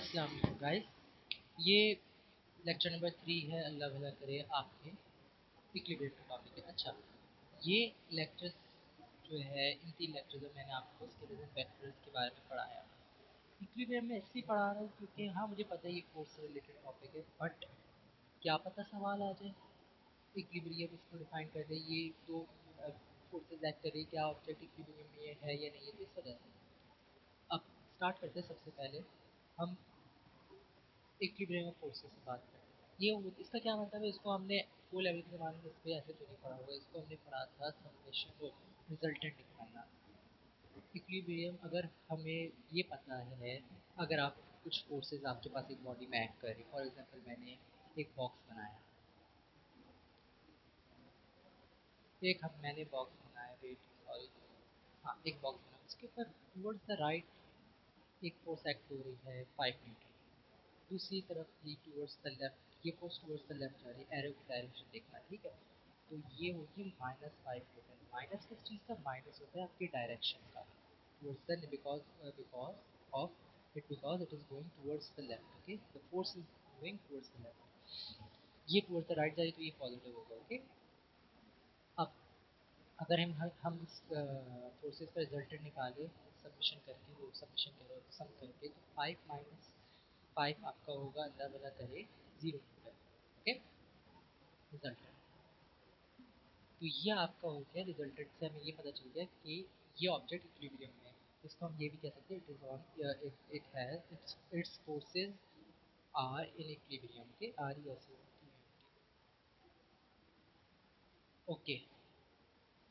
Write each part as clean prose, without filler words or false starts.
अस्सलाम वालेकुम गाइस। ये लेक्चर नंबर 3 है। अल्लाह भला करे आपके इक्विलिब्रियम का टॉपिक है। अच्छा, ये लेक्चर्स जो है इन 3 लेक्चर्स में मैंने आपको स्केलर्स एंड वेक्टर्स के बारे में पढ़ाया। इक्विलिब्रियम में इसलिए पढ़ा रहा हूँ क्योंकि हाँ, मुझे पता है ये कोर्स से रिलेटेड टॉपिक है, बट क्या पता सवाल आ जाए। इक्विलिब्रियम इसको डिफाइन कर दे, ये तो फोर्सेस एक्ट करे, क्या ऑब्जेक्ट इक्विलिब्रियम में है या नहीं है, तो इस वजह से अब स्टार्ट करते हैं। सबसे पहले हम इक्विलिब्रियम ऑफ फोर्सेस से बात करें। इसका क्या मतलब है, इसको हमने ओ लेवल के ज़माने में इस पे ऐसे तो नहीं पढ़ा होगा। इसको हमने पढ़ा था समेशन वो रिजल्टेंट निकालना। इक्विलिब्रियम अगर हमें ये पता है, अगर आप कुछ फोर्सेस आपके पास एक बॉडी में एक्ट कर रही, फॉर एग्जांपल मैंने एक बॉक्स बनाया, मैंने बॉक्स बनाया, वेट सॉरी, हाँ एक बॉक्स बनाया, उसके ऊपर टूवर्ड्स द राइट एक फोर्स एक्ट हो रही है 5 न्यूटन, दूसरी तरफ भी टूवर्ड्स द लेफ्ट ये फोर्स टूवर्ड्स द लेफ्ट जा रही है। एरो की डायरेक्शन देखना, ठीक है। तो ये होगी -5 न्यूटन। माइनस किस चीज़ का? माइनस होता है आपकी डायरेक्शन का towards the, because it is going towards the left. Okay, the force is going towards the left. ये टूवर्ड्स द राइट जा रही है तो ये पॉजिटिव होगा। ओके, अब अगर हम इस फोर्सेस का रिजल्टेंट निकाले सबमिशन करके, वो सबमिशन करो सम करके, तो 5 - 5 आपका होगा, अल्लाह भला करे, 0 न्यूटन। Okay, resultant. तो ये आपका हो गया, रिजल्टेंट से हमें ये पता चल गया कि ये ऑब्जेक्ट इक्विलिब्रियम में है। इसको हम ये भी कह सकते हैं, it is on, it has its forces are in equilibrium. Okay, R E S okay.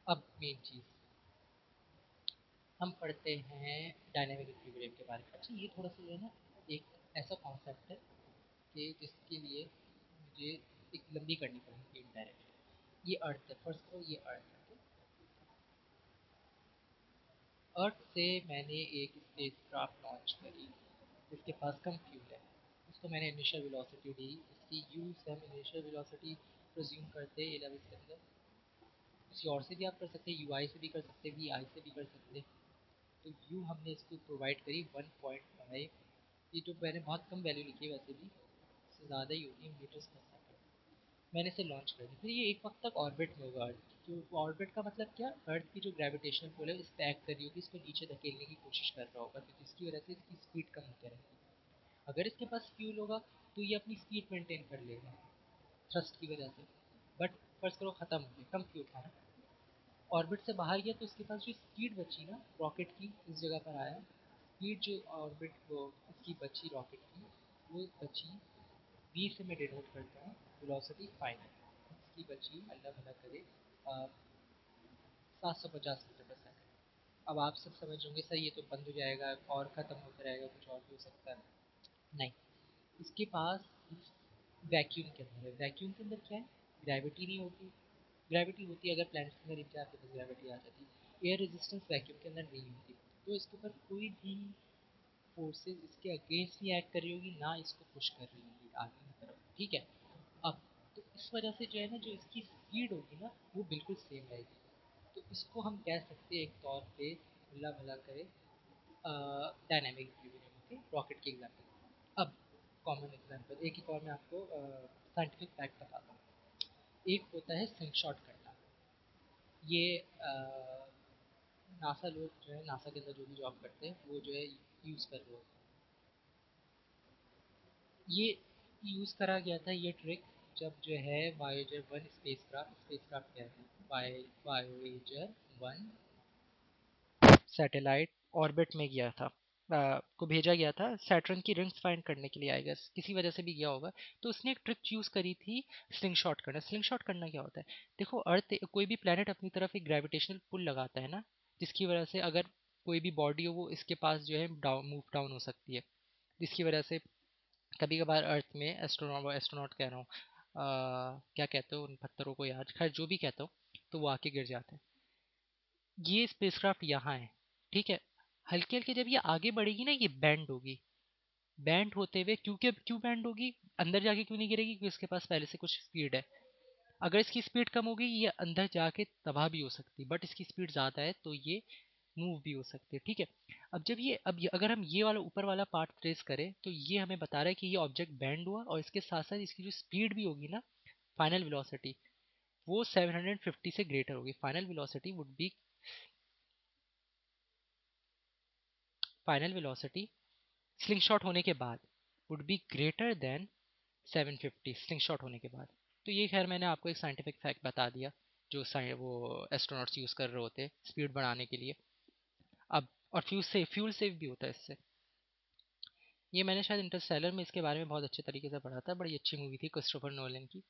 अब मेन चीज़ हम पढ़ते हैं डायनामिक इक्विलिब्रियम के बारे में। अच्छा, ये थोड़ा सा जो है ना, एक ऐसा कॉन्सेप्ट है कि जिसके लिए मुझे एक लंबी करनी पड़ेगी इनडायरेक्ट। ये अर्थ है, फर्स्ट तो ये अर्थ है। अर्थ से मैंने एक स्पेसक्राफ्ट लॉन्च करी, इसके पास कम फ्यूल है, उसको मैंने इनिशियल वेलोसिटी दी। इसकी यू से हम इनिशियल वेलोसिटी प्रोज्यूम करते हैं ए लेवल्स के अंदर। किसी और से भी आप कर सकते हैं, यू आई से भी कर सकते हैं, वी आई से भी कर सकते हैं। तो यू हमने इसको प्रोवाइड करी 1.5। ये जो मैंने बहुत कम वैल्यू लिखी है, वैसे भी इससे ज़्यादा ही होगी, मीटर्स पर सेकंड। मैंने इसे लॉन्च कर दी। फिर ये एक वक्त तक ऑर्बिट में होगा अर्थ की। जो ऑर्बिट का मतलब क्या, अर्थ की जो ग्रेविटेशनल पुल है इस पर एक्ट कर रही होगी, इसको नीचे धकेलने की कोशिश कर रहा होगा, तो जिसकी वजह से इसकी स्पीड कम होती रहेगी। अगर इसके पास फ्यूल होगा तो ये अपनी स्पीड मेंटेन कर लेगा थ्रस्ट की वजह से। बट फर्स्ट करो ख़त्म हो गया, कम फ्यूल था ना, ऑर्बिट से बाहर गया, तो इसके पास जो स्पीड बची ना रॉकेट की, इस जगह पर आया, स्पीड जो ऑर्बिट वो इसकी बची रॉकेट की, वो बची वी से मैं डिनोट करता हूँ, वेलोसिटी फाइनल इसकी बची, अल्लाह भला करे, 750 मीटर पर सेकंड। अब आप सब समझ होंगे, सर ये तो बंद हो जाएगा और ख़त्म होता रहेगा, कुछ और भी हो सकता है। नहीं, इसके पास वैक्यूम के अंदर है। वैक्यूम के अंदर क्या है, ग्रेविटी नहीं होती। ग्रेविटी होती है अगर प्लैनेट्स के अंदर इनके आपके पास ग्रेविटी आ जाती है। एयर रेजिस्टेंस वैक्यूम के अंदर नहीं होती, तो इसके ऊपर कोई भी फोर्सेस इसके अगेंस्ट नहीं एक्ट कर रही होगी, ना इसको पुश कर रही होगी आगे की तरफ, ठीक है। अब तो इस वजह से जो है ना, जो इसकी स्पीड होगी ना, वो बिल्कुल सेम रहेगी। तो इसको हम कह सकते हैं एक तौर पे, अल्लाह भला करे, डायनामिक इक्विलिब्रियम। ओके, रॉकेट की एग्जांपल। अब कॉमन एग्जांपल एक और मैं आपको साइंटिफिक फैक्ट बताता हूँ। एक होता है स्लिंग शॉट करना। ये नासा लोग जो है, नासा के अंदर जो भी जॉब करते हैं, वो जो है यूज़ कर रहे होते हैं। ये यूज़ करा गया था ये ट्रिक जब जो है वायोजर 1 स्पेसक्राफ्ट क्या है, वायोजर 1 सैटेलाइट ऑर्बिट में गया था, को भेजा गया था सैटर्न की रिंग्स फाइंड करने के लिए, आई गेस किसी वजह से भी गया होगा। तो उसने एक ट्रिक यूज़ करी थी, स्लिंग शॉट करना। स्लिंग शॉट करना क्या होता है, देखो अर्थ कोई भी प्लेनेट अपनी तरफ एक ग्रेविटेशनल पुल लगाता है ना, जिसकी वजह से अगर कोई भी बॉडी हो वो इसके पास जो है डाउन मूव डाउन हो सकती है, जिसकी वजह से कभी कभार अर्थ में एस्ट्रोनॉट कह रहा हूँ, क्या कहते हो उन पत्थरों को यार, खैर जो भी कहते हो, तो वो आके गिर जाते हैं। ये स्पेसक्राफ्ट यहाँ है, ठीक है। हल्के हल्के जब ये आगे बढ़ेगी ना, ये बैंड होगी। बैंड होते हुए क्यों बैंड होगी, अंदर जाके क्यों नहीं गिरेगी, क्योंकि इसके पास पहले से कुछ स्पीड है। अगर इसकी स्पीड कम होगी, ये अंदर जाके तबाह भी हो सकती है, बट इसकी स्पीड ज़्यादा है तो ये मूव भी हो सकती है, ठीक है। अगर हम ये वाला ऊपर वाला पार्ट ट्रेस करें तो ये हमें बता रहा है कि ये ऑब्जेक्ट बेंड हुआ, और इसके साथ साथ इसकी जो स्पीड भी होगी ना, फाइनल वेलोसिटी, वो 750 से ग्रेटर होगी। फाइनल वेलोसिटी स्लिंगशॉट होने के बाद वुड बी ग्रेटर देन 750, स्लिंगशॉट होने के बाद। तो ये खैर मैंने आपको एक साइंटिफिक फैक्ट बता दिया जो वो एस्ट्रोनॉट्स यूज़ कर रहे होते स्पीड बढ़ाने के लिए। अब और फ्यूल सेव भी होता है इससे। ये मैंने शायद इंटरस्टेलर में इसके बारे में बहुत अच्छे तरीके से पढ़ा था, बड़ी अच्छी मूवी थी क्रिस्टोफर नोलन की।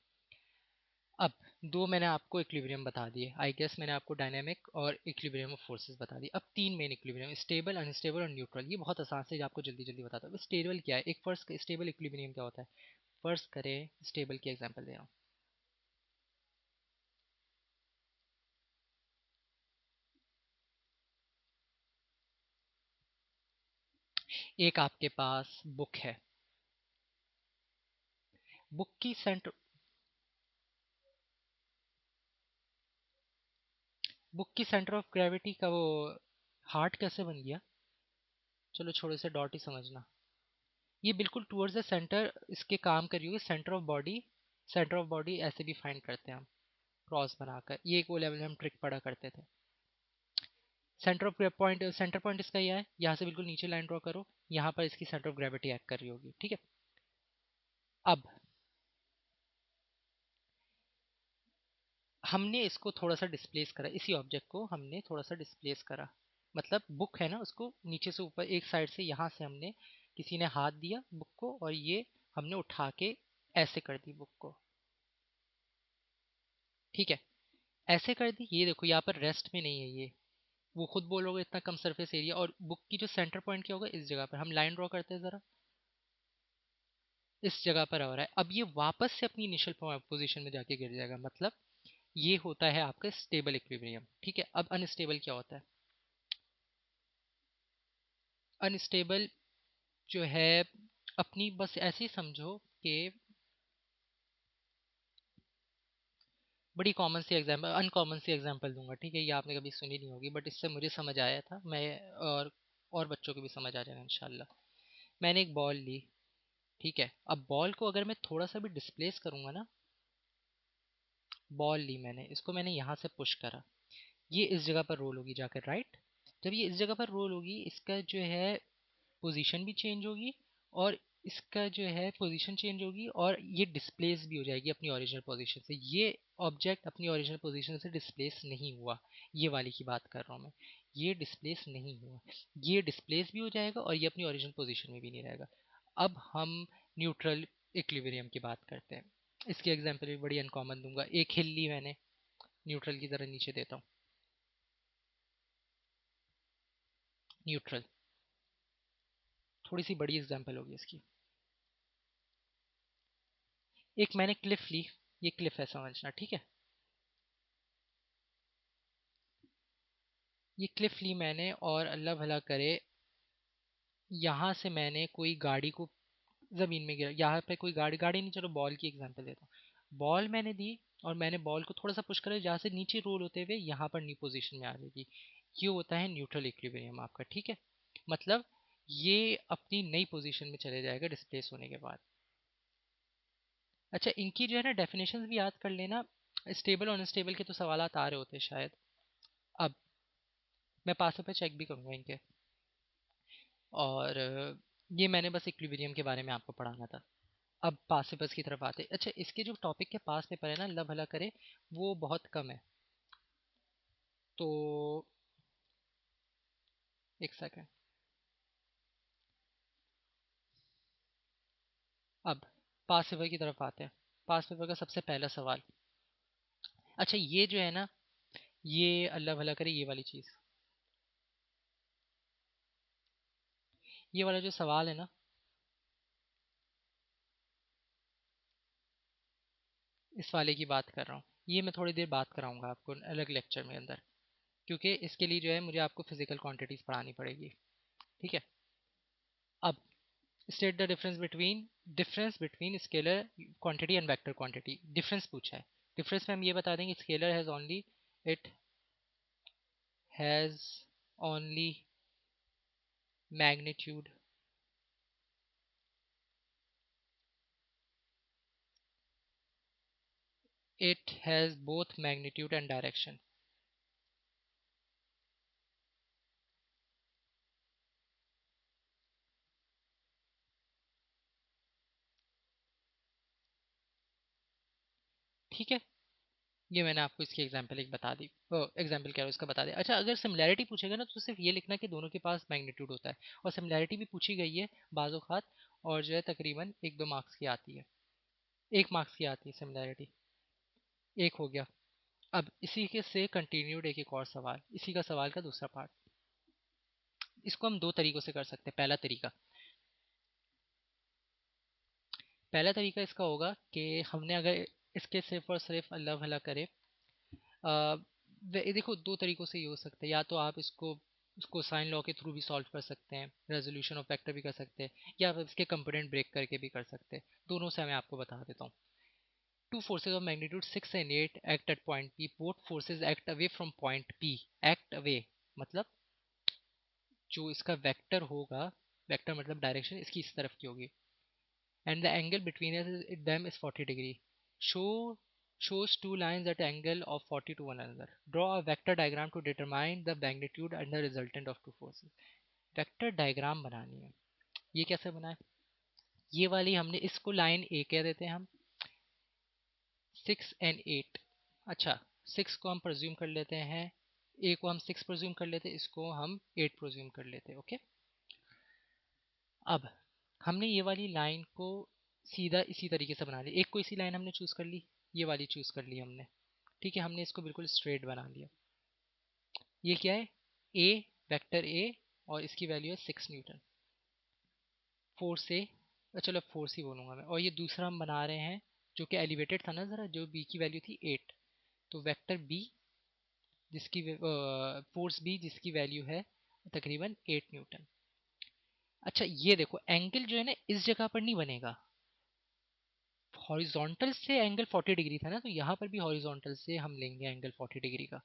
अब दो मैंने आपको इक्विलिब्रियम बता दिए, आई गेस मैंने आपको डायनामिक और इक्विलिब्रियम ऑफ फोर्सेस बता दिए। अब तीन मेन इक्विलिब्रियम, स्टेबल, अनस्टेबल और न्यूट्रल। ये बहुत आसान से आपको जल्दी जल्दी बताता हूँ। स्टेबल क्या है, एक फर्स्ट स्टेबल इक्विलिब्रियम क्या होता है, फर्स्ट करें स्टेबल की एग्जांपल दे रहा हूँ। एक आपके पास बुक है, बुक की सेंटर बुक की सेंटर ऑफ ग्रेविटी का वो हार्ट कैसे बन गया, चलो छोड़ो इसे डॉट ही समझना। ये बिल्कुल टुवर्ड्स द सेंटर इसके काम कर रही होगी, सेंटर ऑफ बॉडी ऐसे भी फाइंड करते हैं हम क्रॉस बनाकर। ये एक वो लेवल में हम ट्रिक पढ़ा करते थे। सेंटर पॉइंट इसका यह है, यहाँ से बिल्कुल नीचे लाइन ड्रॉ करो, यहाँ पर इसकी सेंटर ऑफ ग्रेविटी एक्ट कर रही होगी, ठीक है। अब हमने इसको थोड़ा सा डिस्प्लेस करा, इसी ऑब्जेक्ट को हमने थोड़ा सा डिस्प्लेस करा, मतलब बुक है ना, उसको नीचे से ऊपर एक साइड से, यहाँ से हमने किसी ने हाथ दिया बुक को और ये हमने उठा के ऐसे कर दी बुक को, ठीक है। ऐसे कर दी, ये देखो यहाँ पर रेस्ट में नहीं है ये, वो खुद बोलोगे इतना कम सरफेस एरिया, और बुक की जो सेंटर पॉइंट क्या होगा, इस जगह पर हम लाइन ड्रॉ करते हैं जरा, इस जगह पर हो रहा है। अब ये वापस से अपनी इनिशियल पोजीशन में जाके गिर जाएगा, मतलब ये होता है आपका स्टेबल इक्विलिब्रियम, ठीक है। अब अनस्टेबल क्या होता है, अनस्टेबल जो है अपनी, बस ऐसे ही समझो कि बड़ी कॉमन सी एग्जाम्पल, अनकॉमन सी एग्जाम्पल दूंगा, ठीक है। ये आपने कभी सुनी नहीं होगी बट इससे मुझे समझ आया था, मैं और बच्चों को भी समझ आ जाएगा इंशाल्लाह। मैंने एक बॉल ली, ठीक है। अब बॉल को अगर मैं थोड़ा सा भी डिस्प्लेस करूंगा ना, बॉल ली मैंने, इसको मैंने यहाँ से पुश करा, ये इस जगह पर रोल होगी जाकर, राइट। जब ये इस जगह पर रोल होगी, इसका जो है पोजीशन भी चेंज होगी, और इसका जो है पोजीशन चेंज होगी, और ये डिस्प्लेस भी हो जाएगी अपनी ओरिजिनल पोजीशन से। ये ऑब्जेक्ट अपनी ओरिजिनल पोजीशन से डिस्प्लेस नहीं हुआ, ये वाली की बात कर रहा हूँ मैं, ये डिस्प्लेस नहीं हुआ, ये डिस्प्लेस भी हो जाएगा और ये अपनी ओरिजिनल पोजीशन में भी नहीं रहेगा। अब हम न्यूट्रल इक्विलिब्रियम की बात करते हैं। इसकी एग्जांपल भी बड़ी अनकॉमन दूंगा, एक हिल ली मैंने, न्यूट्रल की तरह नीचे देता हूँ, न्यूट्रल। थोड़ी सी बड़ी एग्जांपल होगी इसकी, एक मैंने क्लिफ ली, ये क्लिफ है समझना, ठीक है। ये क्लिफ ली मैंने और अल्लाह भला करे यहाँ से मैंने कोई गाड़ी को ज़मीन में गिरा, यहाँ पे कोई गाड़ी गाड़ी नहीं, चलो बॉल की एग्जांपल देता हूँ। बॉल मैंने दी और मैंने बॉल को थोड़ा सा पुश करा, जहाँ से नीचे रोल होते हुए यहाँ पर न्यू पोजीशन में आ जाएगी। ये होता है न्यूट्रल इक्विलिब्रियम आपका, ठीक है। मतलब ये अपनी नई पोजीशन में चले जाएगा डिस्प्लेस होने के बाद। अच्छा, इनकी जो है ना डेफिनेशंस भी याद कर लेना, स्टेबल और अनस्टेबल के तो सवालात आ रहे होते हैं शायद। अब मैं पासों पे चेक भी करूँगा इनके, और ये मैंने बस इक्विलिब्रियम के बारे में आपको पढ़ाना था। अब पासिबस की तरफ आते, अच्छा इसके जो टॉपिक के पास पेपर है ना, अल्लाह भला करे वो बहुत कम है, तो एक सेकंड। अब पास पेपर की तरफ आते हैं। पास पेपर का सबसे पहला सवाल, अच्छा ये जो है ना, ये अल्लाह भला करे ये वाली चीज़, ये वाला जो सवाल है ना, इस वाले की बात कर रहा हूँ। ये मैं थोड़ी देर बात कराऊंगा आपको अलग लेक्चर में अंदर, क्योंकि इसके लिए जो है मुझे आपको फिजिकल क्वांटिटीज पढ़ानी पड़ेगी, ठीक है। अब state the difference between scalar quantity and vector quantity. Difference पूछा है, डिफरेंस में हम ये बता देंगे scalar has only magnitude it has both magnitude and direction. ठीक है, ये मैंने आपको इसकी एग्जांपल एक बता दी, एग्जांपल क्या है उसका बता दिया। अच्छा, अगर सिमिलैरिटी पूछेगा ना तो सिर्फ ये लिखना कि दोनों के पास मैग्नीट्यूड होता है, और सिमिलैरिटी भी पूछी गई है बाज़ औक़ात, और जो है तकरीबन 1-2 मार्क्स की आती है, 1 मार्क्स की आती है सिमिलैरिटी। एक हो गया। अब इसी के से कंटिन्यूड एक और सवाल, इसी का सवाल का दूसरा पार्ट। इसको हम दो तरीकों से कर सकते हैं। पहला तरीका इसका होगा कि हमने अगर इसके सिर्फ और सिर्फ अल्लाह भला करे, देखो दो तरीकों से ये हो सकता है, या तो आप इसको साइन लॉ के थ्रू भी सॉल्व कर सकते हैं, रेजोल्यूशन ऑफ वेक्टर भी कर सकते हैं, या फिर इसके कंपोनेंट ब्रेक करके भी कर सकते हैं। दोनों से मैं आपको बता देता हूँ। Two forces of magnitude 6 and 8 act at point P, both forces act away from point P. Act away मतलब जो इसका वेक्टर होगा, वेक्टर मतलब डायरेक्शन इसकी इस तरफ की होगी, and the angle between them is 40 degree. Shows two lines at angle of 40 to one another. Draw a vector diagram to determine the magnitude and the resultant of two forces. Vector diagram बनानी है। ये कैसे बनाए? ये वाली हमने इसको line ए कह देते हैं हम, 6 and 8। अच्छा, 6 को हम प्रज्यूम कर लेते हैं, ए को हम 6 प्रज्यूम कर लेते हैं, इसको हम 8 प्रज्यूम कर लेते हैं। ओके, अब हमने ये वाली लाइन को सीधा इसी तरीके से बना लिया। एक कोई सी लाइन हमने चूज कर ली, ये वाली चूज कर ली हमने। ठीक है, हमने इसको बिल्कुल स्ट्रेट बना लिया। ये क्या है? ए, वेक्टर ए, और इसकी वैल्यू है 6 न्यूटन। फोर्स ए, चलो फोर्स ही बोलूंगा मैं। और ये दूसरा हम बना रहे हैं जो कि एलिवेटेड था ना जरा, जो बी की वैल्यू थी 8, तो वेक्टर बी जिसकी फोर्स बी जिसकी वैल्यू है तकरीबन 8 न्यूटन। अच्छा, ये देखो एंगल जो है ना इस जगह पर नहीं बनेगा, हॉरिजॉन्टल से एंगल 40 डिग्री था ना, तो यहाँ पर भी हॉरिजॉन्टल से हम लेंगे एंगल 40 डिग्री का।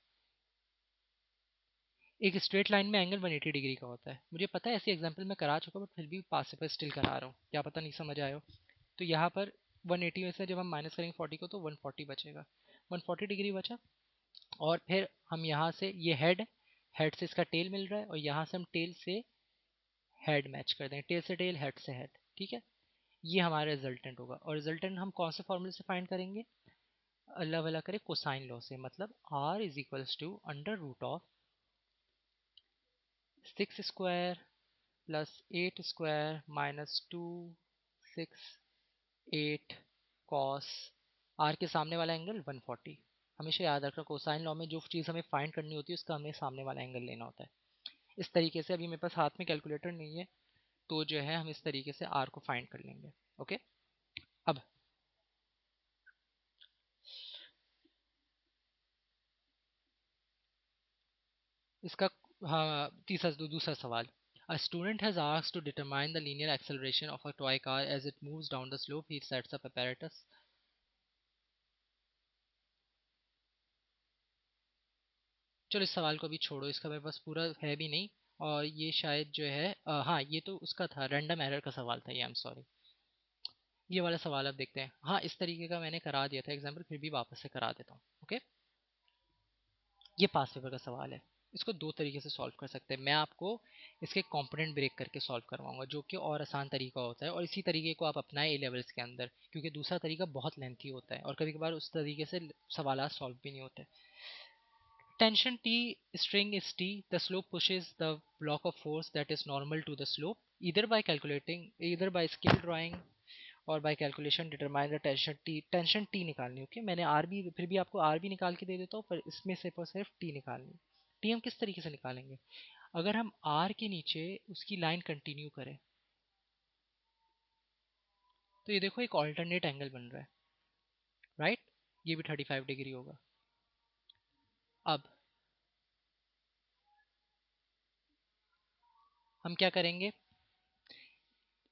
एक स्ट्रेट लाइन में एंगल 180 डिग्री का होता है, मुझे पता है ऐसी एग्जांपल मैं करा चुका, बट फिर भी पास पर स्टिल करा रहा हूँ, क्या पता नहीं समझ आए हो। तो यहाँ पर 180 में से जब हम माइनस करेंगे 40 को तो 140 बचेगा, 140 डिग्री बचा। और फिर हम यहाँ से ये हेड से इसका टेल मिल रहा है, और यहाँ से हम टेल से हेड मैच कर देंगे, टेल से टेल, हेड से हेड। ठीक है, ये हमारा रिजल्टेंट होगा। और रिजल्टेंट हम कौन से फॉर्मूले से फाइंड करेंगे? अल्लाह वाला करे कोसाइन लॉ से, मतलब r is equals to under root of 6 square plus 8 square minus 2 6 8 cos r के सामने वाला एंगल 140। हमेशा याद रखना कोसाइन लॉ में जो चीज़ हमें फाइंड करनी होती है उसका हमें सामने वाला एंगल लेना होता है। इस तरीके से, अभी मेरे पास हाथ में कैलकुलेटर नहीं है, तो जो है हम इस तरीके से r को फाइंड कर लेंगे। ओके, अब इसका, हाँ, दूसरा सवाल। A student has asked to determine the linear acceleration of a toy car as it moves down the slope. He sets up apparatus. चलो इस सवाल को अभी छोड़ो, इसका मेरे पास पूरा है भी नहीं, और ये शायद जो है हाँ, ये तो उसका था, रैंडम एरर का सवाल था ये, आई एम सॉरी। ये वाला सवाल अब देखते हैं। हाँ, इस तरीके का मैंने करा दिया था एग्जाम्पल, फिर भी वापस से करा देता हूँ। ओके, ये पास पेपर का सवाल है। इसको दो तरीके से सॉल्व कर सकते हैं। मैं आपको इसके कंपोनेंट ब्रेक करके सॉल्व करवाऊंगा, जो कि और आसान तरीका होता है, और इसी तरीके को आप अपनाएं ए लेवल्स के अंदर, क्योंकि दूसरा तरीका बहुत लेंथी होता है और कभी कभार उस तरीके से सवाल सॉल्व भी नहीं होते। Tension T, string is T, the slope pushes the block of force that is normal to the slope. Either by scale drawing और by calculation determine the tension T। Tension T निकालनी, okay, मैंने are भी, फिर भी आपको are भी निकाल के दे देता हूँ, पर इसमें सिर्फ और सिर्फ टी निकालनी। टी हम किस तरीके से निकालेंगे? अगर हम आर के नीचे उसकी लाइन कंटिन्यू करें, तो ये देखो एक ऑल्टरनेट एंगल बन रहा है, राइट, ये भी 35 डिग्री होगा। अब हम क्या करेंगे?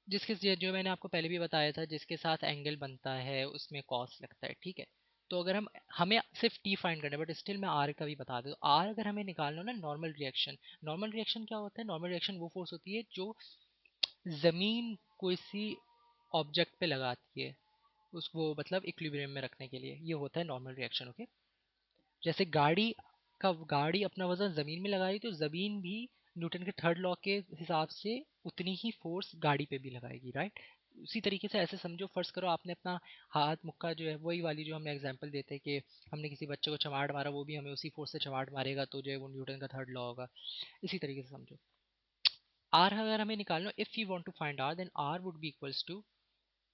जिसके जो मैंने आपको पहले भी बताया था, जिसके साथ एंगल बनता है उसमें कॉस लगता है, ठीक है। तो अगर हमें सिर्फ टी फाइंड करना है, बट स्टिल मैं आर का भी बता दूँ। आर अगर हमें निकालना हो ना, नॉर्मल रिएक्शन क्या होता है? नॉर्मल रिएक्शन वो फोर्स होती है जो जमीन कोई सी ऑब्जेक्ट पे लगाती है उसको, मतलब इक्विलिब्रियम में रखने के लिए, ये होता है नॉर्मल रिएक्शन। ओके, जैसे गाड़ी अपना वजन जमीन में लगाई तो जमीन भी न्यूटन के थर्ड लॉ के हिसाब से उतनी ही फोर्स गाड़ी पे भी लगाएगी, राइट? उसी तरीके से ऐसे समझो, फर्ज करो आपने अपना हाथ मुक्का जो है, वही वाली जो हम एग्जांपल देते हैं कि हमने किसी बच्चे को चमाट मारा, वो भी हमें उसी फोर्स से चमाट मारेगा, तो जो है वो न्यूटन का थर्ड लॉ होगा। इसी तरीके से समझो। आर अगर हमें निकालना, if you want to find R, then R would be equals to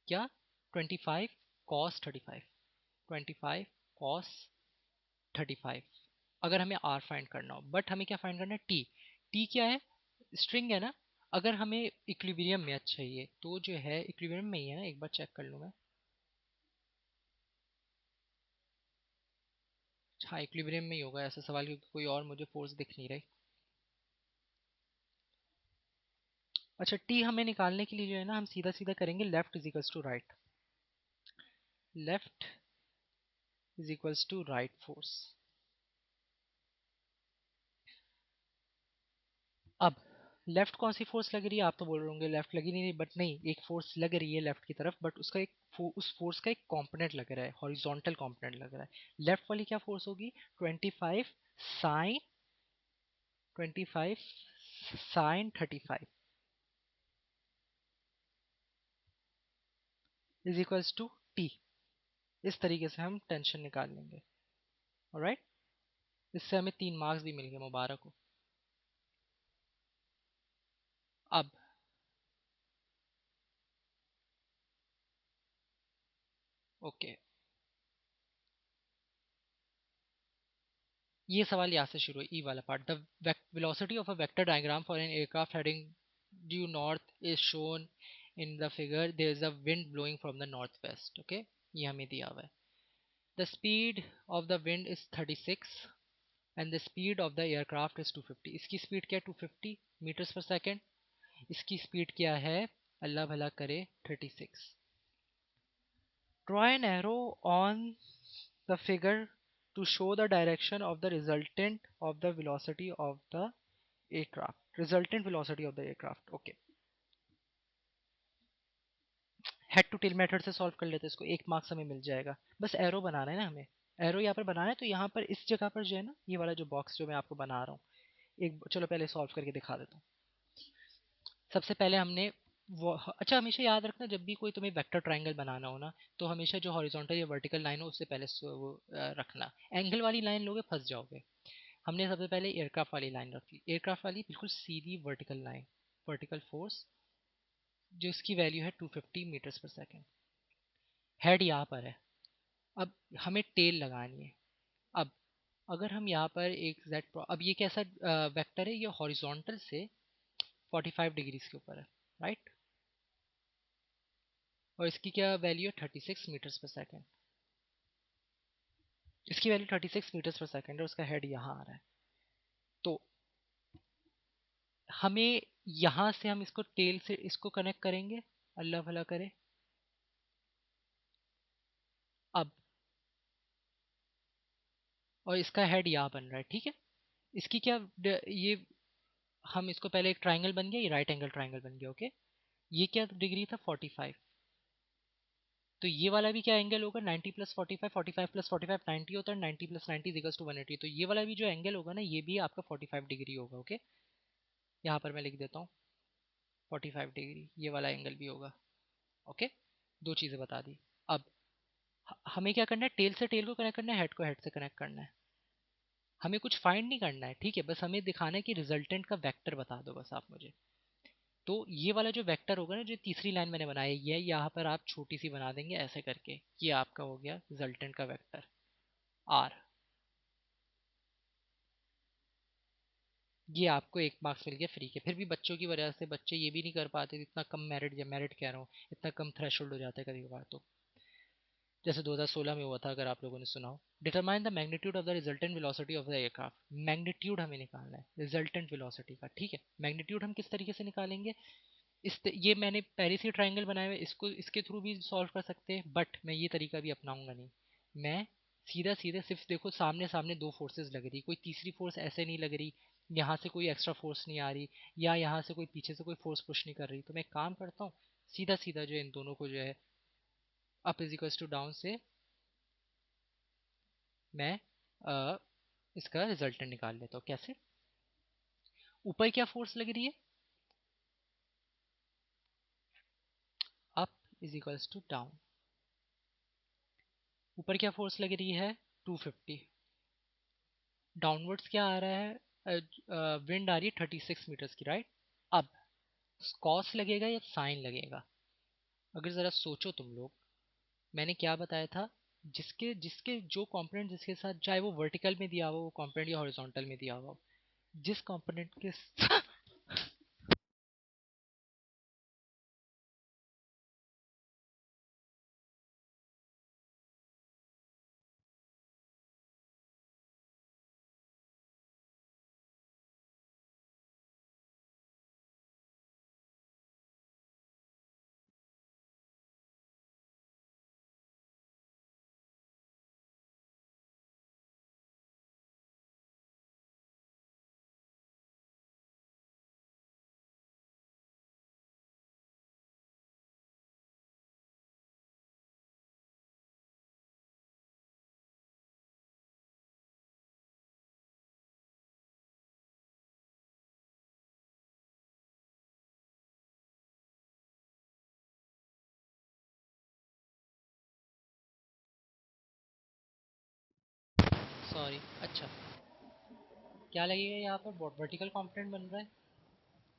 क्या? 25 cos 35, 25 cos 35, अगर हमें आर फाइंड करना हो। बट हमें क्या फाइंड करना है? टी। टी क्या है? स्ट्रिंग है ना। अगर हमें इक्विलिब्रियम में चाहिए तो जो है इक्विलिब्रियम में ही है ना, एक बार चेक कर लूँ मैं। हाँ, इक्विलिब्रियम में ही होगा ऐसा सवाल, क्योंकि कोई और मुझे फोर्स दिख नहीं रही। अच्छा, टी हमें निकालने के लिए जो है ना, हम सीधा सीधा करेंगे left is equals to right. Left is equals to right force. अब लेफ्ट कौन सी फोर्स लग रही है? आप तो बोल रहे होंगे लेफ्ट लगी नहीं, बट नहीं, एक फोर्स लग रही है लेफ्ट की तरफ, बट उसका उस फोर्स का एक कंपोनेंट लग रहा है, हॉरिजॉन्टल कंपोनेंट लग रहा है। लेफ्ट वाली क्या फोर्स होगी? 25 sine 25 sine 35 is equals to T. इस तरीके से हम टेंशन निकाल लेंगे। ऑलराइट, इससे हमें 3 मार्क्स भी मिल गए, मुबारक हो। अब ओके, ये सवाल यहाँ से शुरू है, ई वाला part. The velocity of a vector diagram for an aircraft heading due north is shown in the figure, there is a wind blowing from the north west. Okay, ये हमें दिया हुआ है। The speed of the wind is 36 and the speed of the aircraft is 250। इसकी speed क्या है? 250 metres पर second. इसकी स्पीड क्या है? अल्लाह भला करे, 36। Draw an arrow on the figure to show the direction of the resultant of the velocity of the aircraft. Resultant velocity of the aircraft. Okay. Head to tail method से solve कर लेते हैं इसको, 1 marks हमें मिल जाएगा। बस arrow बनाना है ना हमें। एरो यहाँ पर बनाना है, तो यहाँ पर इस जगह पर जो है ना, ये वाला जो बॉक्स जो मैं आपको बना रहा हूँ, एक चलो पहले सॉल्व करके दिखा देता हूँ। सबसे पहले हमने वो, अच्छा हमेशा याद रखना, जब भी कोई तुम्हें वेक्टर ट्रायंगल बनाना हो ना, तो हमेशा जो हॉरिजॉन्टल या वर्टिकल लाइन हो उससे पहले वो रखना। एंगल वाली लाइन लोगे फंस जाओगे। हमने सबसे पहले एयरक्राफ्ट वाली लाइन रखी, एयरक्राफ्ट वाली बिल्कुल सीधी वर्टिकल लाइन, वर्टिकल फोर्स जो इसकी वैल्यू है 250 मीटर्स पर सेकेंड। हेड यहाँ पर है। अब हमें टेल लगानी है। अब अगर हम यहाँ पर एक जेड, अब ये कैसा वेक्टर है? ये हॉरिजॉन्टल से 45 डिग्रीज के ऊपर है, राइट? और इसकी क्या वैल्यू है? 36 मीटर्स पर सेकेंड। इसकी वैल्यू 36 मीटर्स पर सेकेंड है, उसका हेड यहाँ आ रहा है। तो हमें यहाँ से हम इसको टेल से इसको कनेक्ट करेंगे, अल्लाह भला करे। अब और इसका हेड यहाँ बन रहा है, ठीक है। इसकी क्या ये, हम इसको पहले एक ट्राइंगल बन गया, ये राइट एंगल ट्राइंगल बन गया। ओके, ये क्या डिग्री था? 45। तो ये वाला भी क्या एंगल होगा? 90 प्लस 45, 45 प्लस 45 90 होता है, 90 प्लस 90 इक्वल्स टू 180। तो ये वाला भी जो एंगल होगा ना, ये भी आपका 45 डिग्री होगा। ओके, यहाँ पर मैं लिख देता हूँ 45 डिग्री, ये वाला एंगल भी होगा। ओके, दो चीज़ें बता दी। अब हमें क्या करना है? टेल से टेल को कनेक्ट करना है, हेड को हेड से कनेक्ट करना है। हमें कुछ फाइंड नहीं करना है, ठीक है, बस हमें दिखाना है कि रिजल्टेंट का वेक्टर बता दो बस आप मुझे। तो ये वाला जो वेक्टर होगा ना, जो तीसरी लाइन मैंने बनाई है, ये यहाँ पर आप छोटी सी बना देंगे ऐसे करके, ये आपका हो गया रिजल्टेंट का वेक्टर आर। ये आपको 1 मार्क्स मिल गया फ्री के। फिर भी बच्चों की वजह से बच्चे ये भी नहीं कर पाते, इतना कम मेरिट, या मेरिट कह रहा हूँ, इतना कम थ्रेशोल्ड हो जाता है कभी कभार। तो जैसे 2016 में हुआ था, अगर आप लोगों ने सुना हो। Determine the magnitude of the resultant velocity of the aircraft. Magnitude हमें निकालना है रिजल्टेंट वेलोसिटी का, ठीक है। मैग्नीट्यूड हम किस तरीके से निकालेंगे? ये मैंने पहले से ट्राइंगल बनाया हुआ है, इसको इसके थ्रू भी सॉल्व कर सकते हैं, बट मैं ये तरीका भी अपनाऊंगा नहीं। मैं सीधा सीधे सिर्फ देखो, सामने सामने दो फोर्सेस लग रही, कोई तीसरी फोर्स ऐसे नहीं लग रही, यहाँ से कोई एक्स्ट्रा फोर्स नहीं आ रही, या यहाँ से कोई पीछे से कोई फोर्स पुश नहीं कर रही। तो मैं एक काम करता हूँ, सीधा सीधा जो है इन दोनों को जो है up is equals to down से मैं इसका रिजल्टेंट निकाल लेता हूँ। कैसे? ऊपर क्या फोर्स लग रही है? Up is equals to down. ऊपर क्या फोर्स लग रही है? 250। डाउनवर्ड्स क्या आ रहा है? विंड आ रही है 36 मीटर्स की, राइट? अब कॉस लगेगा या साइन लगेगा? अगर जरा सोचो तुम लोग, मैंने क्या बताया था? जिसके जिसके जो कंपोनेंट जिसके साथ, चाहे वो वर्टिकल में दिया हुआ वो कंपोनेंट या हॉरिजॉन्टल में दिया हुआ, जिस कंपोनेंट के सॉरी, अच्छा, क्या लगेगा यहाँ पर? वर्टिकल कंपोनेंट बन रहा है,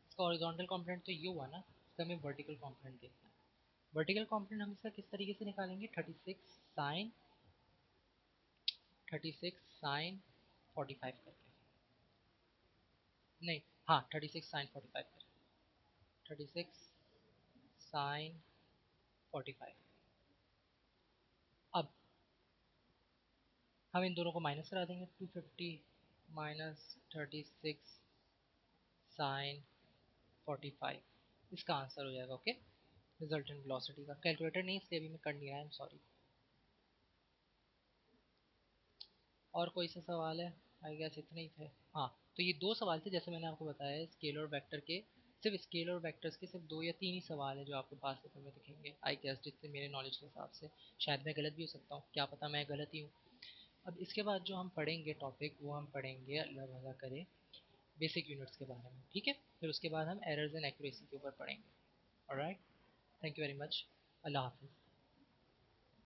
इसका हॉरिजॉन्टल कंपोनेंट तो ये हुआ ना, इसका हमें वर्टिकल कंपोनेंट देखना है। वर्टिकल कंपोनेंट हम इसका किस तरीके से निकालेंगे? 36 साइन 45 करके, नहीं, हाँ 36 साइन 45 करके, 36 साइन 45। अब हम इन दोनों को माइनस करा देंगे, 250 माइनस 36 साइन 45, इसका आंसर हो जाएगा। ओके, रिजल्टेंट वेलोसिटी का। कैलकुलेटर नहीं इसलिए अभी मैं कर नहीं रहा, आई एम सॉरी। और कोई सा सवाल है? आई गेस इतने ही थे। हाँ, तो ये दो सवाल थे, जैसे मैंने आपको बताया, स्केल और वेक्टर के, सिर्फ स्केल और वेक्टर्स के सिर्फ दो या तीन ही सवाल है जो आपके पास पेपर में दिखेंगे, आई गेस, जितने मेरे नॉलेज के हिसाब से। शायद मैं गलत भी हो सकता हूँ, क्या पता मैं गलत ही हूँ। अब इसके बाद जो हम पढ़ेंगे टॉपिक, वो हम पढ़ेंगे, अल्लाह भला करे, बेसिक यूनिट्स के बारे में, ठीक है? फिर उसके बाद हम एरर्स एंड एक्यूरेसी के ऊपर पढ़ेंगे। Alright, thank you very much, Allah हाफिज़।